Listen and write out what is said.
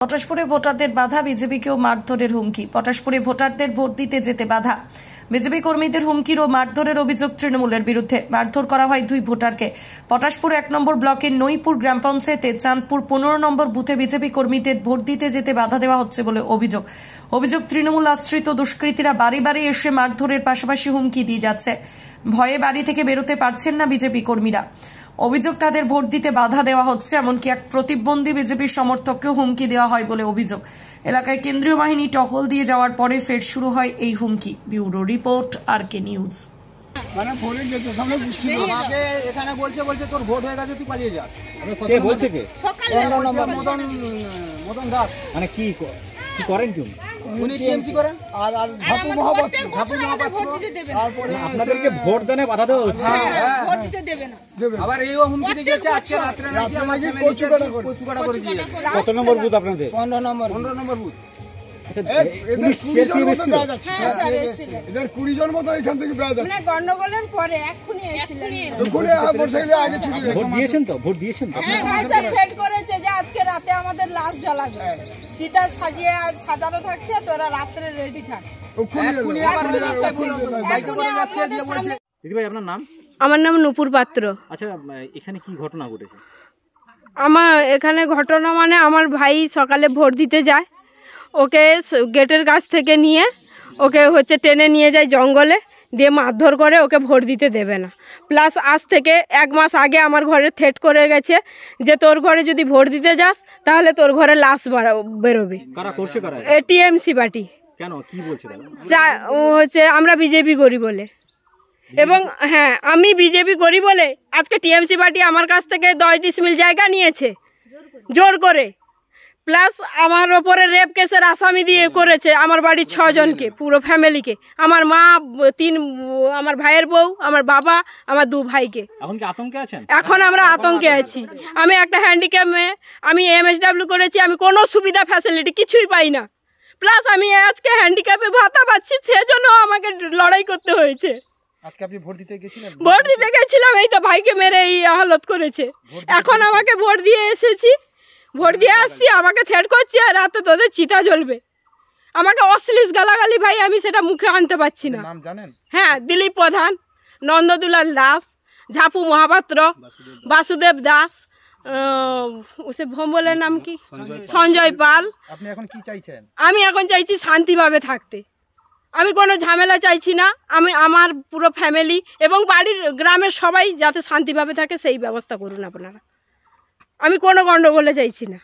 পটাশপুরে ভোটারদের বাধা, বিজেপিকেও মারধরের হুমকি। পটাশপুরে ভোটারদের ভোট দিতে যেতে বাধা, বিজেপি কর্মীদের হুমকির ও মারধরের অভিযোগ তৃণমূলের বিরুদ্ধে। মারধর করা হয় দুই ভোটারকে। পটাশপুর 1 নম্বর ব্লকের নইপুর গ্রাম পঞ্চায়েতে চাঁদপুর 15 নম্বর বুথে বিজেপি কর্মীদের ভোট দিতে যেতে বাধা দেওয়া হচ্ছে বলে অভিযোগ তৃণমূল আশ্রিত দুষ্কৃতীরা বাড়ি বাড়ি এসে মারধরের পাশাপাশি হুমকি দিয়ে যাচ্ছে। ভয়ে বাড়ি থেকে বেরোতে পারছেন না বিজেপি কর্মীরা। অভিযোগ, তাদের ভোট দিতে বাধা দেওয়া হচ্ছে, এমনকি এক প্রতিবন্ধী বিজেপি সমর্থককেও হুমকি দেওয়া হয় বলে অভিযোগ। এলাকায় কেন্দ্রীয় বাহিনী টহল দিয়ে যাওয়ার পরে ফের শুরু হয় এই হুমকি। Bureau report, RK news. মানে ফোনে যেতে সামনে বুঝছি আমাকে এখানে বলছে তোর ভোট হয়ে গেছে, তুই পালিয়ে যা। কে বলছে? কে? সকালে মদন দাস। মানে কি করেন কি উনি টিএমসি করেন আর ঝাপু মহাপাত্র তারপরে আপনাদেরকে ভোট দেনে বাধা দেওয়া হচ্ছে। ভোট দিতে দেবে না। আবার এইও হুমকি দিয়েছে আজকে রাত্রে নাকি আমাকে কচুকাটা করে দিয়েছে। কত নম্বর বুথ আপনাদের? 15 নম্বর বুথ। এদের 20 জন মতো এখান থেকে বেড়া যাচ্ছে। গন্ডগোলের পরে এক্ষুনি এসেছিলেন। ভোট দিয়েছেন তো? ভোট দিয়েছেন তো? ফেড করেছে যে আজকে রাতে আমাদের লাশ জ্বালাবে, চিতা সাজানো থাকছে, তোরা রাত্রে রেডি থাক। দিদি ভাই, আপনার নাম? আমার নাম নূপুর পাত্র। আচ্ছা, এখানে কি ঘটনা ঘটেছে? আমার এখানে ঘটনা মানে আমার ভাই সকালে ভোট দিতে যায়, ওকে গেটের কাছ থেকে নিয়ে ওকে টেনে নিয়ে যায় জঙ্গলে, দিয়ে মারধর করে, ওকে ভোট দিতে দেবে না। প্লাস আজ থেকে 1 মাস আগে আমার ঘরে থ্রেট করে গেছে যে তোর ঘরে যদি ভোট দিতে যাস তাহলে তোর ঘরে লাশ বেরোবে। কারা করছে? কারা? TMC party. কেন, কি বলছে তারা? আমরা বিজেপি করি বলে, এবং হ্যাঁ আমি বিজেপি করি বলে আজকে টিএমসি পার্টি আমার কাছ থেকে 10 ডিসমিল জায়গা নিয়েছে জোর করে। প্লাস আমার ওপরে রেপ কেসের আসামি দিয়ে করেছে আমার বাড়ির 6 জনকে, পুরো ফ্যামিলিকে, আমার মা, 3 আমার ভাইয়ের বউ, আমার বাবা, আমার 2 ভাইকে। এখন কি আতঙ্কে আছেন? এখন আমরা আতঙ্কে আছি। আমি একটা হ্যান্ডিক্যাপ মেয়ে, আমি MSW করেছি, আমি কোনো সুবিধা ফ্যাসিলিটি কিছুই পাই না। প্লাস আমি আজকে হ্যান্ডিক্যাপে ভাতা পাচ্ছি, সেজন্য আমাকে লড়াই করতে হয়েছে। আজকে আপনি ভোট দিতে গেছিলেন? ভোট দিতে গেছিলাম, এই তো ভাইকে মেরে এই হালত করেছে। এখন আমাকে ভোট দিয়ে এসেছি, ভোট দিয়ে আসছি, আমাকে থ্রেট করছে রাতে তোদের চিতা জ্বলবে। আমাকে অশ্লীল গালাগালি, ভাই আমি সেটা মুখে আনতে পারছি না। নাম জানেন? হ্যাঁ, দিলীপ প্রধান, নন্দদুলাল দাস, ঝাপু মহাপাত্র, বাসুদেব দাস, সে ভোম্বলের নাম কি, সঞ্জয় পাল। আপনি এখন কি চাইছেন? আমি এখন চাইছি শান্তিভাবে থাকতে। আমি কোনো ঝামেলা চাইছি না। আমি আমার পুরো ফ্যামিলি এবং বাড়ির গ্রামের সবাই যাতে শান্তিভাবে থাকে সেই ব্যবস্থা করুন আপনারা। আমি কোনো গণ্ডগোলে চাইছি না।